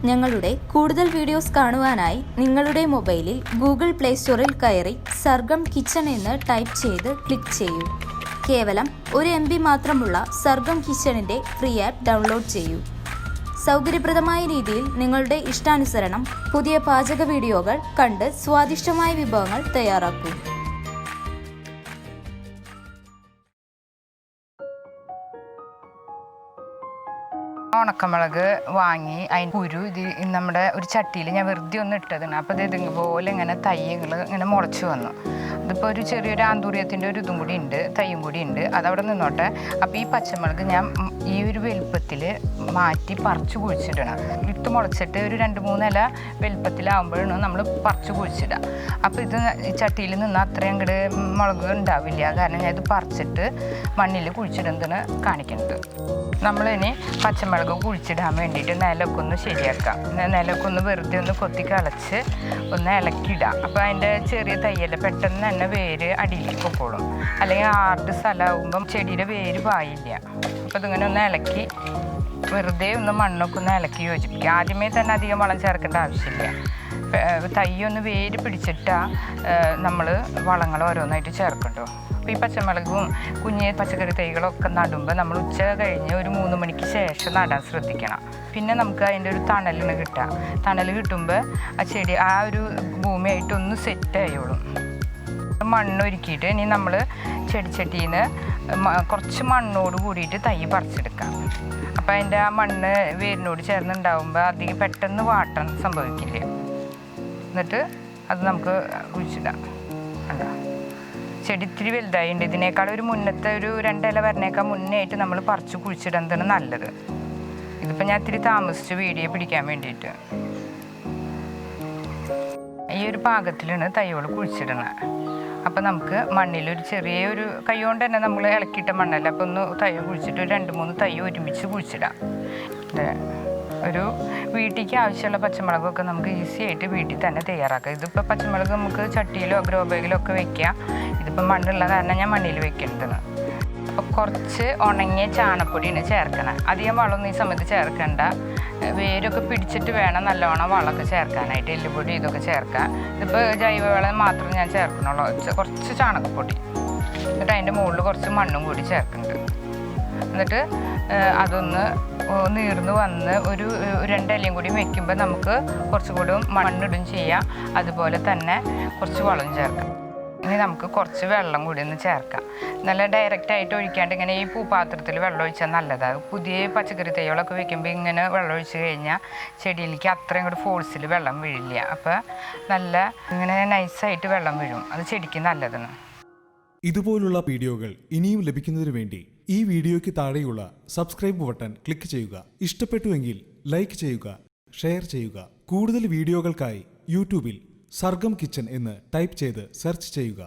ഞങ്ങളുടെ കൂടുതൽ വീഡിയോസ് കാണുവാനായി നിങ്ങളുടെ മൊബൈലിൽ ഗൂഗിൾ പ്ലേ സ്റ്റോറിൽ കയറി സർഗം കിച്ചൺ എന്ന് ടൈപ്പ് ചെയ്ത് ക്ലിക്ക് ചെയ്യൂ. കേവലം 1 MB മാത്രമുള്ള സർഗം കിച്ചണിൻ്റെ ഫ്രീ ആപ്പ് ഡൗൺലോഡ് ചെയ്യൂ. സൗകര്യപ്രദമായ രീതിയിൽ നിങ്ങളുടെ ഇഷ്ടാനുസരണം പുതിയ പാചക വീഡിയോകൾ കണ്ട് സ്വാദിഷ്ടമായ വിഭവങ്ങൾ തയ്യാറാക്കൂ. ഉണക്കമുളക് വാങ്ങി അതിന് കുരു ഇത് നമ്മുടെ ഒരു ചട്ടിയിൽ ഞാൻ വെറുതെ ഒന്ന് ഇട്ടതാണ്. അപ്പോൾ ഇത് ഇതുപോലെ ഇങ്ങനെ തൈകൾ ഇങ്ങനെ മുളച്ച് വന്നു. അതിപ്പോൾ ഒരു ചെറിയൊരു ആന്തൂര്യത്തിൻ്റെ ഒരു ഇതും കൂടി ഉണ്ട്, തൈയും കൂടി ഉണ്ട്. അതവിടെ നിന്നോട്ടെ. അപ്പോൾ ഈ പച്ചമുളക് ഞാൻ ഈ ഒരു വലുപ്പത്തിൽ മാറ്റി പറിച്ച് കുഴിച്ചിടണം. വിത്ത് മുളച്ചിട്ട് ഒരു 2-3 ഇല വലുപ്പത്തിലാവുമ്പോഴാണ് നമ്മൾ പറിച്ച് കുഴിച്ചിടുക. അപ്പോൾ ഇത് ഈ ചട്ടിയിൽ നിന്ന് അത്രയും അങ്ങോട്ട് മുളക് ഉണ്ടാവില്ല. കാരണം ഞാൻ ഇത് പറിച്ചിട്ട് മണ്ണിൽ കുഴിച്ചിടുന്നതാണ് കാണിക്കുന്നത്. നമ്മളിനി പച്ചമുളക് കുഴിച്ചിടാൻ വേണ്ടിയിട്ട് നിലമൊക്കെ ഒന്ന് ശരിയാക്കാം. നിലമൊക്കെ ഒന്ന് വെറുതെ ഒന്ന് കൊത്തി കളച്ച് ഒന്ന് ഇളക്കിയിടാം. അപ്പോൾ അതിൻ്റെ ചെറിയ തയ്യല്ല പെട്ടെന്ന് തന്നെ വേര് അടിയിലേക്ക് പൊക്കോളും. അല്ലെങ്കിൽ ആർഡ് സ്ഥലമാകുമ്പം ചെടിയുടെ വേര് പായില്ല. അപ്പോൾ ഇതിങ്ങനെ ഒന്ന് ഇളക്കി വെറുതെ ഒന്ന് മണ്ണൊക്കെ ഒന്ന് ഇളക്കി യോജിപ്പിക്കുക. ആദ്യമേ തന്നെ അധികം വളം ചേർക്കേണ്ട ആവശ്യമില്ല. തൈ ഒന്ന് വേര് പിടിച്ചിട്ടാൽ നമ്മൾ വളങ്ങൾ ഓരോന്നായിട്ട് ചേർക്കണ്ടോ. അപ്പോൾ ഈ പച്ചമുളകും കുഞ്ഞ് പച്ചക്കറി തൈകളൊക്കെ നടുമ്പോൾ നമ്മൾ ഉച്ച കഴിഞ്ഞ് ഒരു 3 മണിക്ക് ശേഷം നടാൻ ശ്രദ്ധിക്കണം. പിന്നെ നമുക്ക് അതിൻ്റെ ഒരു തണലിന് കിട്ടാം. തണൽ കിട്ടുമ്പോൾ ആ ചെടി ആ ഒരു ഭൂമിയായിട്ട് ഒന്ന് സെറ്റ് ആയോളും. മണ്ണൊരുക്കിയിട്ട് ഇനി നമ്മൾ ചെടിച്ചട്ടിയിൽ നിന്ന് കുറച്ച് മണ്ണോട് കൂടിയിട്ട് തൈ പറിച്ചെടുക്കാം. അപ്പോൾ അതിൻ്റെ ആ മണ്ണ് വേരിനോട് ചേർന്നുണ്ടാവുമ്പോൾ അധികം പെട്ടെന്ന് വാട്ടം സംഭവിക്കില്ല. എന്നിട്ട് അത് നമുക്ക് കുഴിച്ചിടാം. അല്ല ചെടി ഇത്തിരി വലുതായിട്ടുണ്ട്. ഇതിനേക്കാൾ ഒരു മുന്നത്തെ ഒരു 2 ഇല വരണേക്കാൾ മുന്നേ ആയിട്ട് നമ്മൾ പറിച്ച് കുഴിച്ചിടുന്നതാണ് നല്ലത്. ഇതിപ്പോൾ ഞാൻ ഇത്തിരി താമസിച്ച് വീഡിയോ പിടിക്കാൻ വേണ്ടിയിട്ട് ഈ ഒരു പാകത്തിലാണ് തൈകൾ കുഴിച്ചിടുന്നത്. അപ്പോൾ നമുക്ക് മണ്ണിലൊരു ചെറിയൊരു കൈ കൊണ്ട് തന്നെ നമ്മൾ ഇളക്കിയിട്ട മണ്ണല്ല. അപ്പോൾ ഒന്ന് തൈ കുഴിച്ചിട്ട് ഒരു 2-3 തൈ ഒരുമിച്ച് കുഴിച്ചിടാം. ഒരു വീട്ടിലേക്ക് ആവശ്യമുള്ള പച്ചമുളകൊക്കെ നമുക്ക് ഈസി ആയിട്ട് വീട്ടിൽ തന്നെ തയ്യാറാക്കാം. ഇതിപ്പോൾ പച്ചമുളക് നമുക്ക് ചട്ടിയിലോ ഗ്രോ ബാഗിലോ ഒക്കെ വെക്കാം. ഇതിപ്പോൾ മണ്ണുള്ള കാരണം ഞാൻ മണ്ണിൽ വെക്കേണ്ടത്. അപ്പോൾ കുറച്ച് ഉണങ്ങിയ ചാണപ്പൊടിയാണ് ചേർക്കണം. അധികം വളമൊന്നും ഈ സമയത്ത് ചേർക്കണ്ട. വേരൊക്കെ പിടിച്ചിട്ട് വേണം നല്ലോണം വളമൊക്കെ ചേർക്കാനായിട്ട്. എല്ലുപൊടി ഇതൊക്കെ ചേർക്കാം. ഇതിപ്പോൾ ജൈവവളം മാത്രം ഞാൻ ചേർക്കണുള്ളൂ. കുറച്ച് ചാണകപ്പൊടി എന്നിട്ട് അതിൻ്റെ മുകളിൽ കുറച്ച് മണ്ണും കൂടി ചേർക്കുന്നുണ്ട്. എന്നിട്ട് അതൊന്ന് നീർന്ന് വന്ന് ഒരു 2 ഇലയും കൂടി വയ്ക്കുമ്പോൾ നമുക്ക് കുറച്ചുകൂടി മണ്ണിടും ചെയ്യാം. അതുപോലെ തന്നെ കുറച്ച് വളം ചേർക്കാം. ഇനി നമുക്ക് കുറച്ച് വെള്ളം കൂടി ഒന്ന് ചേർക്കാം. നല്ല ഡയറക്റ്റായിട്ട് ഒഴിക്കാണ്ട് ഇങ്ങനെ ഈ പൂപാത്രത്തിൽ വെള്ളം ഒഴിച്ചാൽ നല്ലതാണ്. പുതിയ പച്ചക്കറി തൈകളൊക്കെ വയ്ക്കുമ്പോൾ ഇങ്ങനെ വെള്ളം ഒഴിച്ച് കഴിഞ്ഞാൽ ചെടിയിലേക്ക് അത്രയും കൂടി ഫോഴ്സിൽ വെള്ളം വീഴില്ല. അപ്പോൾ നല്ല ഇങ്ങനെ നൈസായിട്ട് വെള്ളം വീഴും. അത് ചെടിക്ക് നല്ലതാണ്. ഇതുപോലുള്ള വീഡിയോകൾ ഇനിയും ലഭിക്കുന്നതിന് വേണ്ടി ഈ വീഡിയോയ്ക്ക് താഴെയുള്ള സബ്സ്ക്രൈബ് ബട്ടൺ ക്ലിക്ക് ചെയ്യുക. ഇഷ്ടപ്പെട്ടുവെങ്കിൽ ലൈക്ക് ചെയ്യുക, ഷെയർ ചെയ്യുക. കൂടുതൽ വീഡിയോകൾക്കായി യൂട്യൂബിൽ സർഗം കിച്ചൺ എന്ന് ടൈപ്പ് ചെയ്ത് സെർച്ച് ചെയ്യുക.